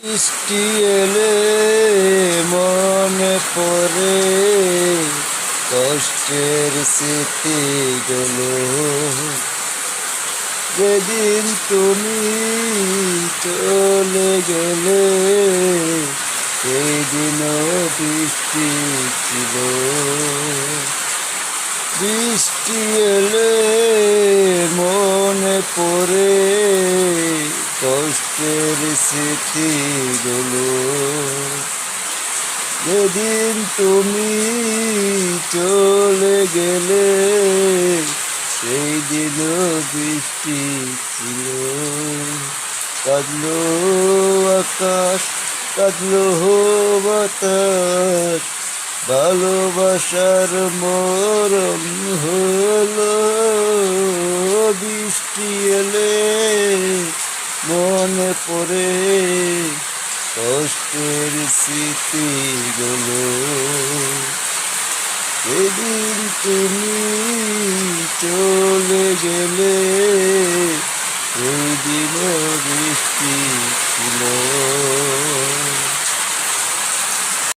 বৃষ্টি এলে মনে পড়ে কষ্টের স্মৃতিগুলো, যেদিন তুমি চলে গেলে সেই দিনও বৃষ্টি ছিল। বৃষ্টি এলে মনে পড়ে কষ্টের স্মৃতিগুলো, যেদিন তুমি চলে গেলে সেই দিনও বৃষ্টি ছিল। কাঁদলো আকাশ, কাঁদলো বাতাস, ভালোবাসার মরণ হলো। বৃষ্টি এলে মনে পড়ে কষ্টের স্মৃতিগুলো, সেদিন তুমি চলে গেলে সেই দিনও বৃষ্টি